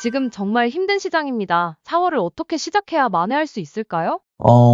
지금 정말 힘든 시장입니다. 4월을 어떻게 시작해야 만회할 수 있을까요?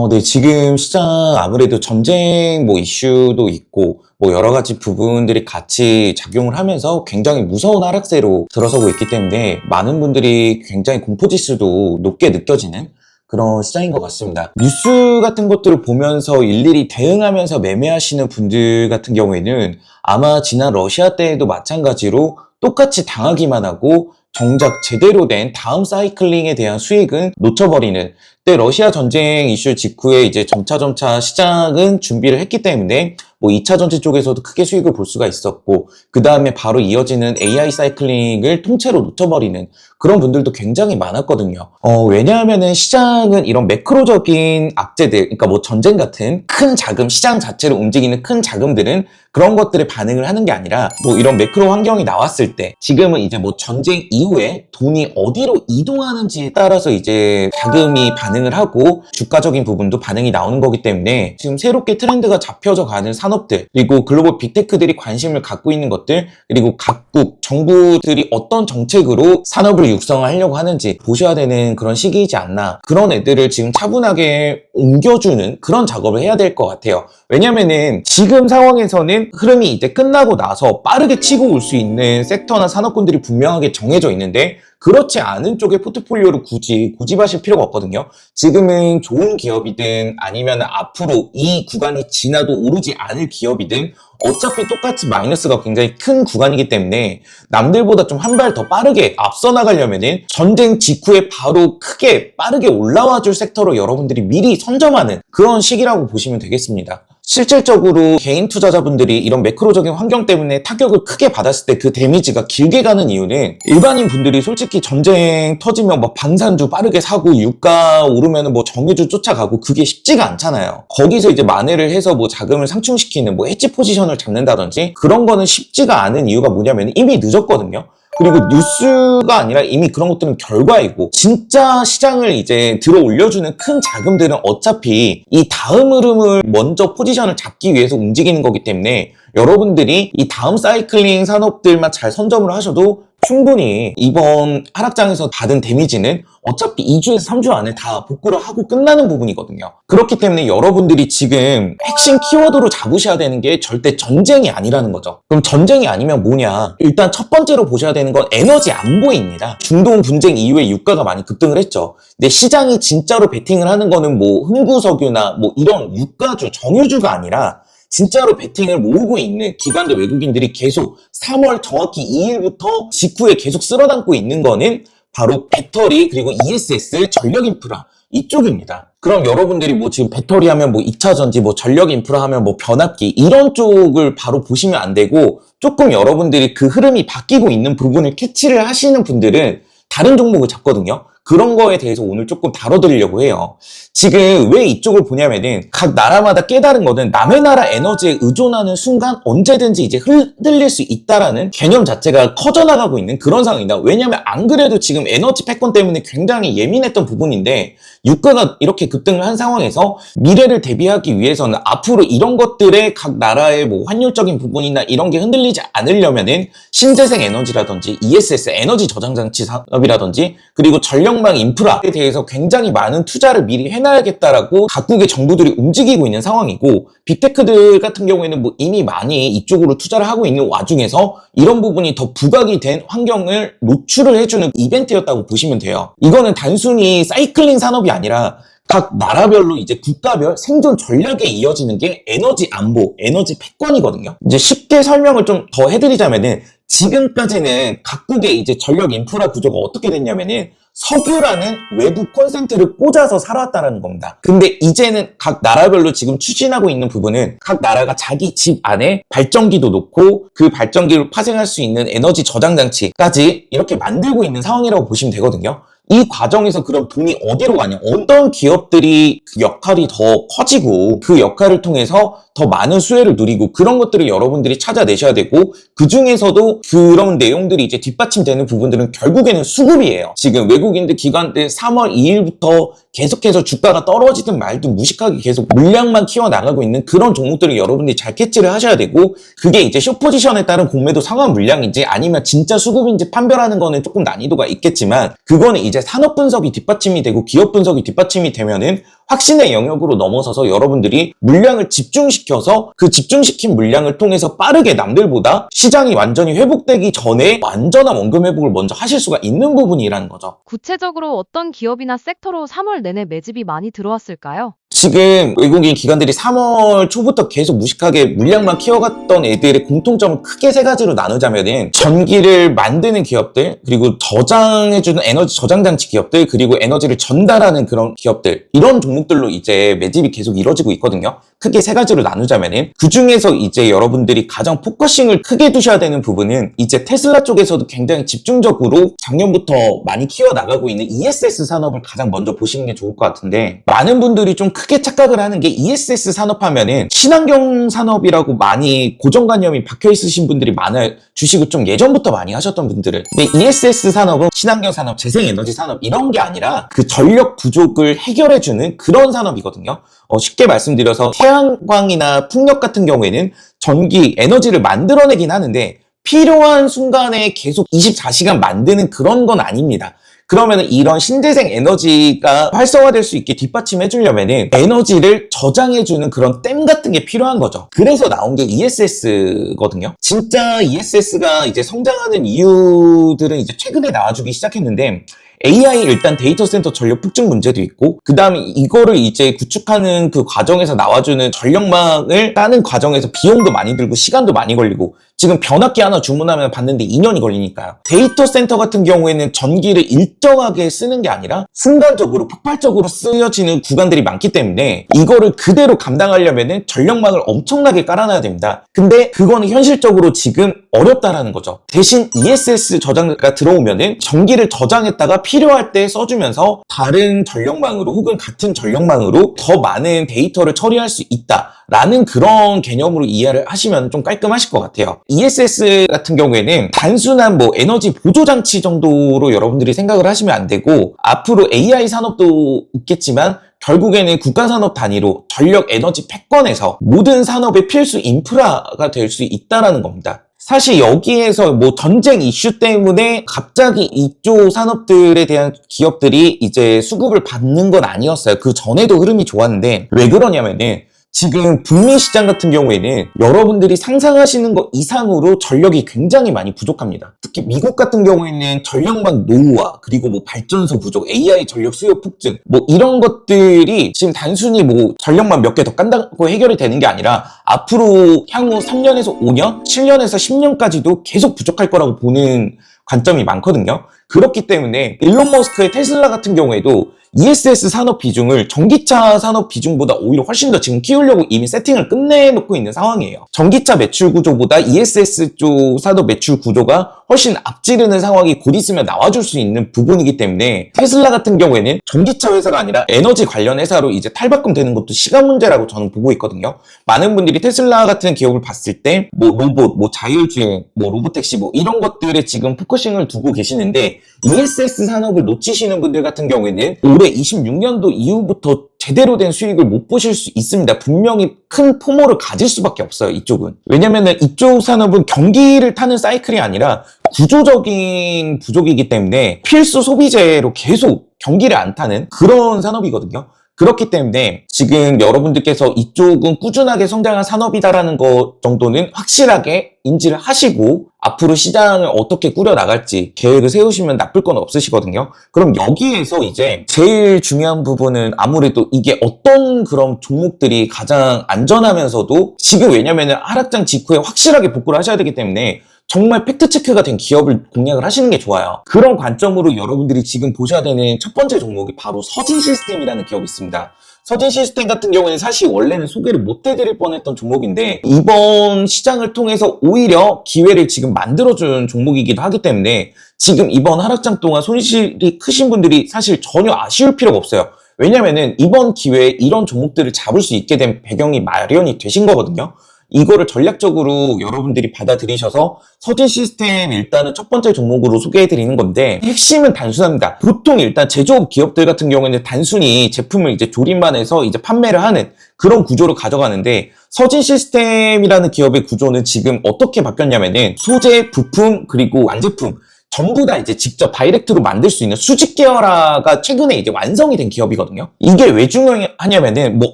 네, 지금 시장 아무래도 전쟁 이슈도 있고 여러 가지 부분들이 같이 작용을 하면서 굉장히 무서운 하락세로 들어서고 있기 때문에 많은 분들이 굉장히 공포지수도 높게 느껴지는 그런 시장인 것 같습니다. 뉴스 같은 것들을 보면서 일일이 대응하면서 매매하시는 분들 같은 경우에는 아마 지난 러시아 때에도 마찬가지로 똑같이 당하기만 하고 정작 제대로 된 다음 사이클링에 대한 수익은 놓쳐버리는, 그때 러시아 전쟁 이슈 직후에 이제 점차 시장은 준비를 했기 때문에 2차 전지 쪽에서도 크게 수익을 볼 수가 있었고, 그 다음에 바로 이어지는 AI 사이클링을 통째로 놓쳐버리는 그런 분들도 굉장히 많았거든요. 왜냐하면은 시장은 이런 매크로적인 악재들, 그러니까 전쟁 같은 큰 자금, 시장 자체를 움직이는 큰 자금들은 그런 것들에 반응을 하는 게 아니라 이런 매크로 환경이 나왔을 때, 지금은 이제 전쟁 이후에 돈이 어디로 이동하는지에 따라서 이제 자금이 반응을 하고 주가적인 부분도 반응이 나오는 거기 때문에 지금 새롭게 트렌드가 잡혀져 가는 산업들, 그리고 글로벌 빅테크들이 관심을 갖고 있는 것들, 그리고 각국 정부들이 어떤 정책으로 산업을 육성하려고 하는지 보셔야 되는 그런 시기이지 않나. 그런 애들을 지금 차분하게 옮겨주는 그런 작업을 해야 될 것 같아요. 왜냐면은 지금 상황에서는 흐름이 이제 끝나고 나서 빠르게 치고 올 수 있는 섹터나 산업군들이 분명하게 정해져 있는데, 그렇지 않은 쪽의 포트폴리오를 굳이 고집하실 필요가 없거든요. 지금은 좋은 기업이든 아니면 앞으로 이 구간이 지나도 오르지 않을 기업이든 어차피 똑같이 마이너스가 굉장히 큰 구간이기 때문에 남들보다 좀 한 발 더 빠르게 앞서 나가려면은 전쟁 직후에 바로 크게 빠르게 올라와 줄 섹터로 여러분들이 미리 선점하는 그런 시기라고 보시면 되겠습니다. 실질적으로 개인 투자자분들이 이런 매크로적인 환경 때문에 타격을 크게 받았을 때 그 데미지가 길게 가는 이유는, 일반인 분들이 솔직히 전쟁 터지면 방산주 빠르게 사고 유가 오르면 정유주 쫓아가고 그게 쉽지가 않잖아요. 거기서 이제 만회를 해서 자금을 상충시키는 해지 포지션을 잡는다든지 그런 거는 쉽지가 않은 이유가 뭐냐면 이미 늦었거든요. 그리고 뉴스가 아니라 이미 그런 것들은 결과이고, 진짜 시장을 이제 들어 올려주는 큰 자금들은 어차피 이 다음 흐름을 먼저 포지션을 잡기 위해서 움직이는 거기 때문에 여러분들이 이 다음 사이클링 산업들만 잘 선점을 하셔도 충분히 이번 하락장에서 받은 데미지는 어차피 2주에서 3주 안에 다 복구를 하고 끝나는 부분이거든요. 그렇기 때문에 여러분들이 지금 핵심 키워드로 잡으셔야 되는 게 절대 전쟁이 아니라는 거죠. 그럼 전쟁이 아니면 뭐냐? 일단 첫 번째로 보셔야 되는 건 에너지 안보입니다. 중동 분쟁 이후에 유가가 많이 급등을 했죠. 근데 시장이 진짜로 베팅을 하는 거는 흥구석유나 이런 유가주, 정유주가 아니라 진짜로 베팅을 모으고 있는 기관들, 외국인들이 계속 3월 정확히 2일부터 직후에 계속 쓸어담고 있는 거는 바로 배터리, 그리고 ESS, 전력 인프라 이쪽입니다. 그럼 여러분들이 지금 배터리 하면 2차 전지, 전력 인프라 하면 변압기 이런 쪽을 바로 보시면 안 되고, 조금 여러분들이 그 흐름이 바뀌고 있는 부분을 캐치를 하시는 분들은 다른 종목을 잡거든요. 그런 거에 대해서 오늘 조금 다뤄드리려고 해요. 지금 왜 이쪽을 보냐면은 각 나라마다 깨달은 거는 남의 나라 에너지에 의존하는 순간 언제든지 이제 흔들릴 수 있다라는 개념 자체가 커져나가고 있는 그런 상황이다. 왜냐면 안 그래도 지금 에너지 패권 때문에 굉장히 예민했던 부분인데, 유가가 이렇게 급등을 한 상황에서 미래를 대비하기 위해서는 앞으로 이런 것들의 각 나라의 환율적인 부분이나 이런 게 흔들리지 않으려면은 신재생 에너지라든지 ESS 에너지 저장 장치 산업이라든지 그리고 전력망 인프라에 대해서 굉장히 많은 투자를 미리 해놔야겠다라고 각국의 정부들이 움직이고 있는 상황이고, 빅테크들 같은 경우에는 이미 많이 이쪽으로 투자를 하고 있는 와중에서 이런 부분이 더 부각이 된 환경을 노출을 해주는 이벤트였다고 보시면 돼요. 이거는 단순히 사이클링 산업이 아니라 각 나라별로 이제 국가별 생존 전략에 이어지는 게 에너지 안보, 에너지 패권이거든요. 이제 쉽게 설명을 좀 더 해드리자면은, 지금까지는 각국의 이제 전력 인프라 구조가 어떻게 됐냐면은 석유라는 외부 콘센트를 꽂아서 살아왔다는 겁니다. 근데 이제는 각 나라별로 지금 추진하고 있는 부분은 각 나라가 자기 집 안에 발전기도 놓고 그 발전기를 파생할 수 있는 에너지 저장 장치까지 이렇게 만들고 있는 상황이라고 보시면 되거든요. 이 과정에서 그럼 돈이 어디로 가냐? 어떤 기업들이 그 역할이 더 커지고 그 역할을 통해서 더 많은 수혜를 누리고, 그런 것들을 여러분들이 찾아내셔야 되고, 그 중에서도 그런 내용들이 이제 뒷받침되는 부분들은 결국에는 수급이에요. 지금 외국인들 기관들 3월 2일부터 계속해서 주가가 떨어지든 말든 무식하게 계속 물량만 키워나가고 있는 그런 종목들을 여러분들이 잘 캐치를 하셔야 되고, 그게 이제 숏포지션에 따른 공매도 상환 물량인지 아니면 진짜 수급인지 판별하는 거는 조금 난이도가 있겠지만, 그거는 이제 산업 분석이 뒷받침이 되고 기업 분석이 뒷받침이 되면은 확신의 영역으로 넘어서서 여러분들이 물량을 집중시켜서 그 집중시킨 물량을 통해서 빠르게 남들보다 시장이 완전히 회복되기 전에 완전한 원금 회복을 먼저 하실 수가 있는 부분이라는 거죠. 구체적으로 어떤 기업이나 섹터로 3월 내내 매집이 많이 들어왔을까요? 지금 외국인 기관들이 3월 초부터 계속 무식하게 물량만 키워갔던 애들의 공통점을 크게 세 가지로 나누자면은, 전기를 만드는 기업들, 그리고 저장해주는 에너지 저장 장치 기업들, 그리고 에너지를 전달하는 그런 기업들, 이런 종목들로 이제 매집이 계속 이루어지고 있거든요. 크게 세 가지로 나누자면은, 그 중에서 이제 여러분들이 가장 포커싱을 크게 두셔야 되는 부분은 이제 테슬라 쪽에서도 굉장히 집중적으로 작년부터 많이 키워나가고 있는 ESS 산업을 가장 먼저 보시는 게 좋을 것 같은데, 많은 분들이 좀 크게 착각을 하는 게, ESS 산업 하면은 친환경 산업이라고 많이 고정관념이 박혀 있으신 분들이 많아요. 주식을 좀 예전부터 많이 하셨던 분들은. 근데 ESS 산업은 친환경 산업, 재생에너지 산업 이런 게 아니라 그 전력 부족을 해결해주는 그런 산업이거든요. 쉽게 말씀드려서 태양광이나 풍력 같은 경우에는 전기, 에너지를 만들어내긴 하는데 필요한 순간에 계속 24시간 만드는 그런 건 아닙니다. 그러면 이런 신재생 에너지가 활성화될 수 있게 뒷받침해 주려면은 에너지를 저장해주는 그런 댐 같은 게 필요한 거죠. 그래서 나온 게 ESS거든요. 진짜 ESS가 이제 성장하는 이유들은 이제 최근에 나와주기 시작했는데, AI 일단 데이터 센터 전력 폭증 문제도 있고, 그 다음에 이거를 이제 구축하는 그 과정에서 나와주는 전력망을 따는 과정에서 비용도 많이 들고 시간도 많이 걸리고, 지금 변압기 하나 주문하면 받는데 2년이 걸리니까요. 데이터 센터 같은 경우에는 전기를 일정하게 쓰는 게 아니라 순간적으로 폭발적으로 쓰여지는 구간들이 많기 때문에 이거를 그대로 감당하려면 전력망을 엄청나게 깔아놔야 됩니다. 근데 그거는 현실적으로 지금 어렵다라는 거죠. 대신 ESS 저장가 들어오면은 전기를 저장했다가 필요할 때 써주면서 다른 전력망으로 혹은 같은 전력망으로 더 많은 데이터를 처리할 수 있다라는 그런 개념으로 이해를 하시면 좀 깔끔하실 것 같아요. ESS 같은 경우에는 단순한 뭐 에너지 보조 장치 정도로 여러분들이 생각을 하시면 안 되고, 앞으로 AI 산업도 있겠지만 결국에는 국가산업 단위로 전력 에너지 패권에서 모든 산업의 필수 인프라가 될 수 있다라는 겁니다. 사실 여기에서 뭐 전쟁 이슈 때문에 갑자기 이쪽 산업들에 대한 기업들이 이제 수급을 받는 건 아니었어요. 그 전에도 흐름이 좋았는데, 왜 그러냐면은 지금 북미 시장 같은 경우에는 여러분들이 상상하시는 것 이상으로 전력이 굉장히 많이 부족합니다. 특히 미국 같은 경우에는 전력망 노후화, 그리고 뭐 발전소 부족, AI 전력 수요 폭증, 뭐 이런 것들이 지금 단순히 뭐 전력망 몇 개 더 깐다고 해결이 되는 게 아니라 앞으로 향후 3년에서 5년, 7년에서 10년까지도 계속 부족할 거라고 보는 관점이 많거든요. 그렇기 때문에 일론 머스크의 테슬라 같은 경우에도 ESS 산업 비중을 전기차 산업 비중보다 오히려 훨씬 더 지금 키우려고 이미 세팅을 끝내놓고 있는 상황이에요. 전기차 매출 구조보다 ESS 쪽 산업 매출 구조가 훨씬 앞지르는 상황이 곧 있으면 나와줄 수 있는 부분이기 때문에, 테슬라 같은 경우에는 전기차 회사가 아니라 에너지 관련 회사로 이제 탈바꿈 되는 것도 시간 문제라고 저는 보고 있거든요. 많은 분들이 테슬라 같은 기업을 봤을 때 뭐 로봇, 뭐 자율주행, 뭐 로보택시 뭐 이런 것들에 지금 포커싱을 두고 계시는데, ESS 산업을 놓치시는 분들 같은 경우에는 올해 26년도 이후부터 제대로 된 수익을 못 보실 수 있습니다. 분명히 큰 포모를 가질 수밖에 없어요, 이쪽은. 왜냐면은 이쪽 산업은 경기를 타는 사이클이 아니라 구조적인 부족이기 때문에 필수 소비재로 계속 경기를 안 타는 그런 산업이거든요. 그렇기 때문에 지금 여러분들께서 이쪽은 꾸준하게 성장한 산업이다라는 것 정도는 확실하게 인지를 하시고 앞으로 시장을 어떻게 꾸려나갈지 계획을 세우시면 나쁠 건 없으시거든요. 그럼 여기에서 이제 제일 중요한 부분은 아무래도 이게 어떤 그런 종목들이 가장 안전하면서도, 지금 왜냐면은 하락장 직후에 확실하게 복구를 하셔야 되기 때문에 정말 팩트체크가 된 기업을 공략을 하시는 게 좋아요. 그런 관점으로 여러분들이 지금 보셔야 되는 첫 번째 종목이 바로 서진시스템이라는 기업이 있습니다. 서진시스템 같은 경우에는 사실 원래는 소개를 못 해드릴 뻔했던 종목인데, 이번 시장을 통해서 오히려 기회를 지금 만들어준 종목이기도 하기 때문에 지금 이번 하락장 동안 손실이 크신 분들이 사실 전혀 아쉬울 필요가 없어요. 왜냐면은 이번 기회에 이런 종목들을 잡을 수 있게 된 배경이 마련이 되신 거거든요. 이거를 전략적으로 여러분들이 받아들이셔서 서진 시스템 일단은 첫 번째 종목으로 소개해드리는 건데 핵심은 단순합니다. 보통 일단 제조업 기업들 같은 경우에는 단순히 제품을 이제 조립만 해서 이제 판매를 하는 그런 구조로 가져가는데 서진 시스템이라는 기업의 구조는 지금 어떻게 바뀌었냐면은 소재, 부품, 그리고 완제품 전부 다 이제 직접 다이렉트로 만들 수 있는 수직 계열화가 최근에 이제 완성이 된 기업이거든요. 이게 왜 중요하냐면은 뭐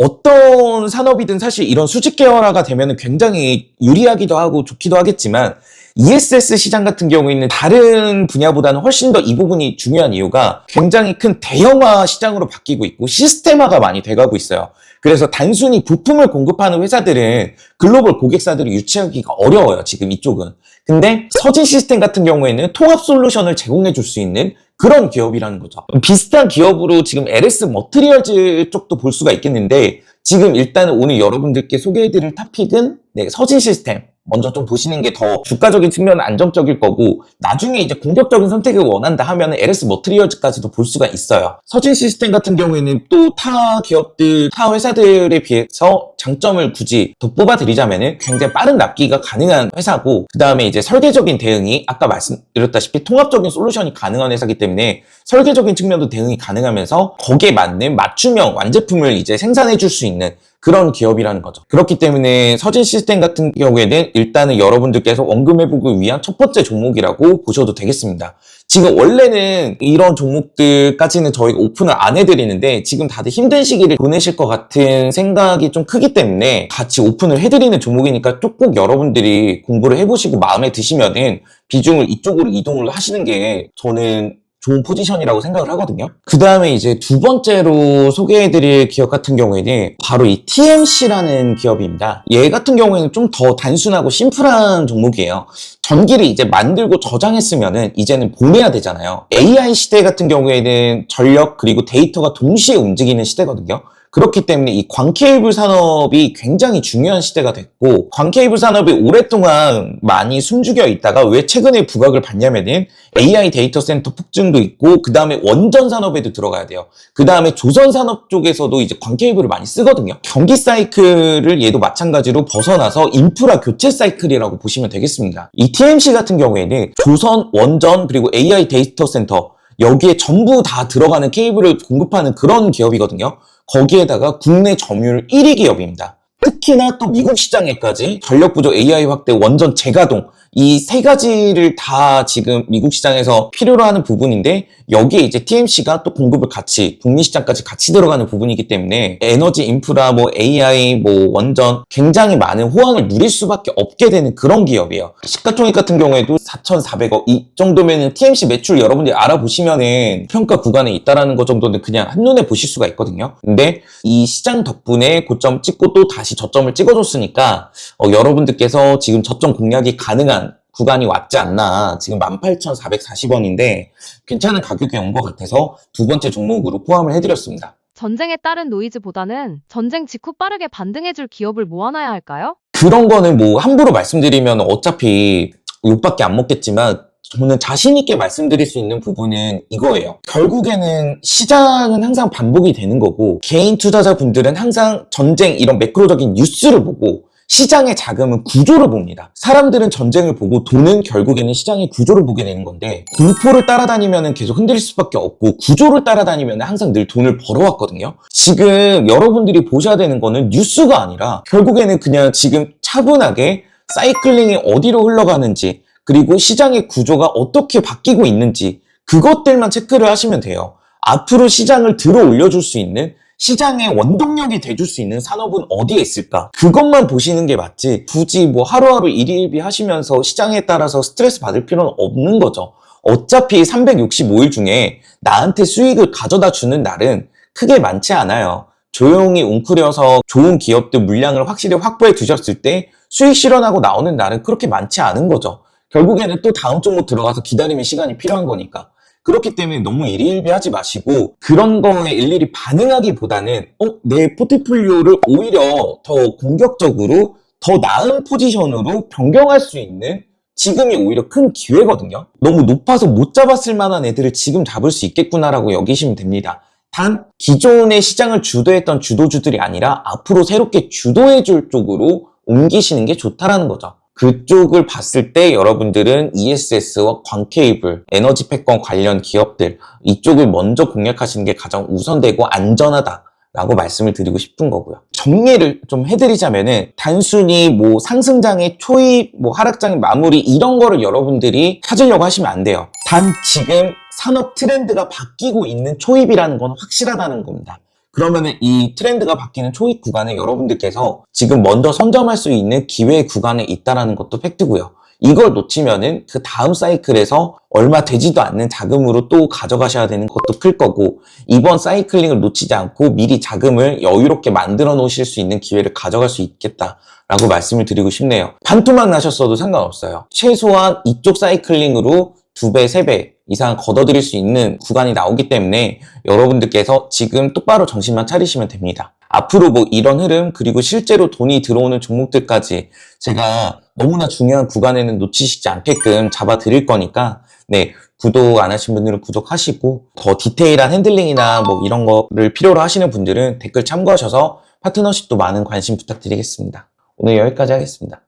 어떤 산업이든 사실 이런 수직 계열화가 되면은 굉장히 유리하기도 하고 좋기도 하겠지만 ESS 시장 같은 경우에는 다른 분야보다는 훨씬 더 이 부분이 중요한 이유가 굉장히 큰 대형화 시장으로 바뀌고 있고 시스템화가 많이 돼가고 있어요. 그래서 단순히 부품을 공급하는 회사들은 글로벌 고객사들을 유치하기가 어려워요, 지금 이쪽은. 근데 서진 시스템 같은 경우에는 통합 솔루션을 제공해 줄 수 있는 그런 기업이라는 거죠. 비슷한 기업으로 지금 LS 머트리얼즈 쪽도 볼 수가 있겠는데 지금 일단은 오늘 여러분들께 소개해드릴 토픽은 서진 시스템. 먼저 좀 보시는 게 더 주가적인 측면은 안정적일 거고 나중에 이제 공격적인 선택을 원한다 하면 LS 머트리얼즈까지도 볼 수가 있어요. 서진 시스템 같은 경우에는 또 타 기업들, 타 회사들에 비해서 장점을 굳이 더 뽑아드리자면은 굉장히 빠른 납기가 가능한 회사고 그 다음에 이제 설계적인 대응이 아까 말씀드렸다시피 통합적인 솔루션이 가능한 회사이기 때문에 설계적인 측면도 대응이 가능하면서 거기에 맞는 맞춤형 완제품을 이제 생산해 줄 수 있는 그런 기업이라는 거죠. 그렇기 때문에 서진 시스템 같은 경우에는 일단은 여러분들께서 원금회복을 위한 첫 번째 종목이라고 보셔도 되겠습니다. 지금 원래는 이런 종목들까지는 저희가 오픈을 안 해드리는데 지금 다들 힘든 시기를 보내실 것 같은 생각이 좀 크기 때문에 같이 오픈을 해드리는 종목이니까 꼭 여러분들이 공부를 해보시고 마음에 드시면은 비중을 이쪽으로 이동을 하시는 게 저는 좋은 포지션이라고 생각을 하거든요. 그 다음에 이제 두 번째로 소개해드릴 기업 같은 경우에는 바로 이 TMC라는 기업입니다. 얘 같은 경우에는 좀 더 단순하고 심플한 종목이에요. 전기를 이제 만들고 저장했으면은 이제는 보내야 되잖아요. AI 시대 같은 경우에는 전력 그리고 데이터가 동시에 움직이는 시대거든요. 그렇기 때문에 이 광케이블 산업이 굉장히 중요한 시대가 됐고 광케이블 산업이 오랫동안 많이 숨죽여 있다가 왜 최근에 부각을 받냐면은 AI 데이터 센터 폭증도 있고 그 다음에 원전 산업에도 들어가야 돼요. 그 다음에 조선 산업 쪽에서도 이제 광케이블을 많이 쓰거든요. 경기 사이클을 얘도 마찬가지로 벗어나서 인프라 교체 사이클이라고 보시면 되겠습니다. 이 TMC 같은 경우에는 조선, 원전 그리고 AI 데이터 센터 여기에 전부 다 들어가는 케이블을 공급하는 그런 기업이거든요. 거기에다가 국내 점유율 1위 기업입니다. 특히나 또 미국 시장에까지 전력 부족 AI 확대, 원전 재가동 이 세 가지를 다 지금 미국 시장에서 필요로 하는 부분인데 여기에 이제 TMC가 또 공급을 같이 북미 시장까지 같이 들어가는 부분이기 때문에 에너지 인프라, 뭐 AI, 뭐 원전 굉장히 많은 호황을 누릴 수밖에 없게 되는 그런 기업이에요. 시가총액 같은 경우에도 4,400억 이 정도면은 TMC 매출 여러분들이 알아보시면은 평가 구간에 있다라는 것 정도는 그냥 한눈에 보실 수가 있거든요. 근데 이 시장 덕분에 고점 찍고 또 다시 저점을 찍어줬으니까 여러분들께서 지금 저점 공략이 가능한 구간이 왔지 않나. 지금 18,440원인데 괜찮은 가격에 온 것 같아서 두 번째 종목으로 포함을 해드렸습니다. 전쟁에 따른 노이즈보다는 전쟁 직후 빠르게 반등해줄 기업을 모아놔야 할까요? 그런 거는 뭐 함부로 말씀드리면 어차피 욕밖에 안 먹겠지만 저는 자신 있게 말씀드릴 수 있는 부분은 이거예요. 결국에는 시장은 항상 반복이 되는 거고 개인 투자자분들은 항상 전쟁 이런 매크로적인 뉴스를 보고 시장의 자금은 구조를 봅니다. 사람들은 전쟁을 보고 돈은 결국에는 시장의 구조를 보게 되는 건데 공포를 따라다니면 계속 흔들릴 수밖에 없고 구조를 따라다니면 항상 늘 돈을 벌어왔거든요. 지금 여러분들이 보셔야 되는 거는 뉴스가 아니라 결국에는 그냥 지금 차분하게 사이클링이 어디로 흘러가는지 그리고 시장의 구조가 어떻게 바뀌고 있는지 그것들만 체크를 하시면 돼요. 앞으로 시장을 들어 올려줄 수 있는 시장의 원동력이 돼줄 수 있는 산업은 어디에 있을까? 그것만 보시는 게 맞지 굳이 뭐 하루하루 일일비 하시면서 시장에 따라서 스트레스 받을 필요는 없는 거죠. 어차피 365일 중에 나한테 수익을 가져다 주는 날은 크게 많지 않아요. 조용히 웅크려서 좋은 기업들 물량을 확실히 확보해 두셨을 때 수익 실현하고 나오는 날은 그렇게 많지 않은 거죠. 결국에는 또 다음 종목 들어가서 기다리면 시간이 필요한 거니까. 그렇기 때문에 너무 일희일비하지 마시고 그런 거에 일일이 반응하기보다는 내 포트폴리오를 오히려 더 공격적으로 더 나은 포지션으로 변경할 수 있는 지금이 오히려 큰 기회거든요. 너무 높아서 못 잡았을 만한 애들을 지금 잡을 수 있겠구나라고 여기시면 됩니다. 단 기존의 시장을 주도했던 주도주들이 아니라 앞으로 새롭게 주도해줄 쪽으로 옮기시는 게 좋다라는 거죠. 그쪽을 봤을 때 여러분들은 ESS와 광케이블, 에너지 패권 관련 기업들 이쪽을 먼저 공략하시는 게 가장 우선되고 안전하다라고 말씀을 드리고 싶은 거고요. 정리를 좀 해드리자면은 단순히 뭐 상승장의 초입, 뭐 하락장의 마무리 이런 거를 여러분들이 찾으려고 하시면 안 돼요. 단 지금 산업 트렌드가 바뀌고 있는 초입이라는 건 확실하다는 겁니다. 그러면은 이 트렌드가 바뀌는 초입 구간에 여러분들께서 지금 먼저 선점할 수 있는 기회 구간에 있다라는 것도 팩트고요. 이걸 놓치면은 그 다음 사이클에서 얼마 되지도 않는 자금으로 또 가져가셔야 되는 것도 클 거고, 이번 사이클링을 놓치지 않고 미리 자금을 여유롭게 만들어 놓으실 수 있는 기회를 가져갈 수 있겠다라고 말씀을 드리고 싶네요. 반토막 나셨어도 상관없어요. 최소한 이쪽 사이클링으로 2배, 3배 이상 걷어들일 수 있는 구간이 나오기 때문에 여러분들께서 지금 똑바로 정신만 차리시면 됩니다. 앞으로 뭐 이런 흐름, 그리고 실제로 돈이 들어오는 종목들까지 제가 너무나 중요한 구간에는 놓치시지 않게끔 잡아 드릴 거니까, 네, 구독 안 하신 분들은 구독하시고, 더 디테일한 핸들링이나 뭐 이런 거를 필요로 하시는 분들은 댓글 참고하셔서 파트너십도 많은 관심 부탁드리겠습니다. 오늘 여기까지 하겠습니다.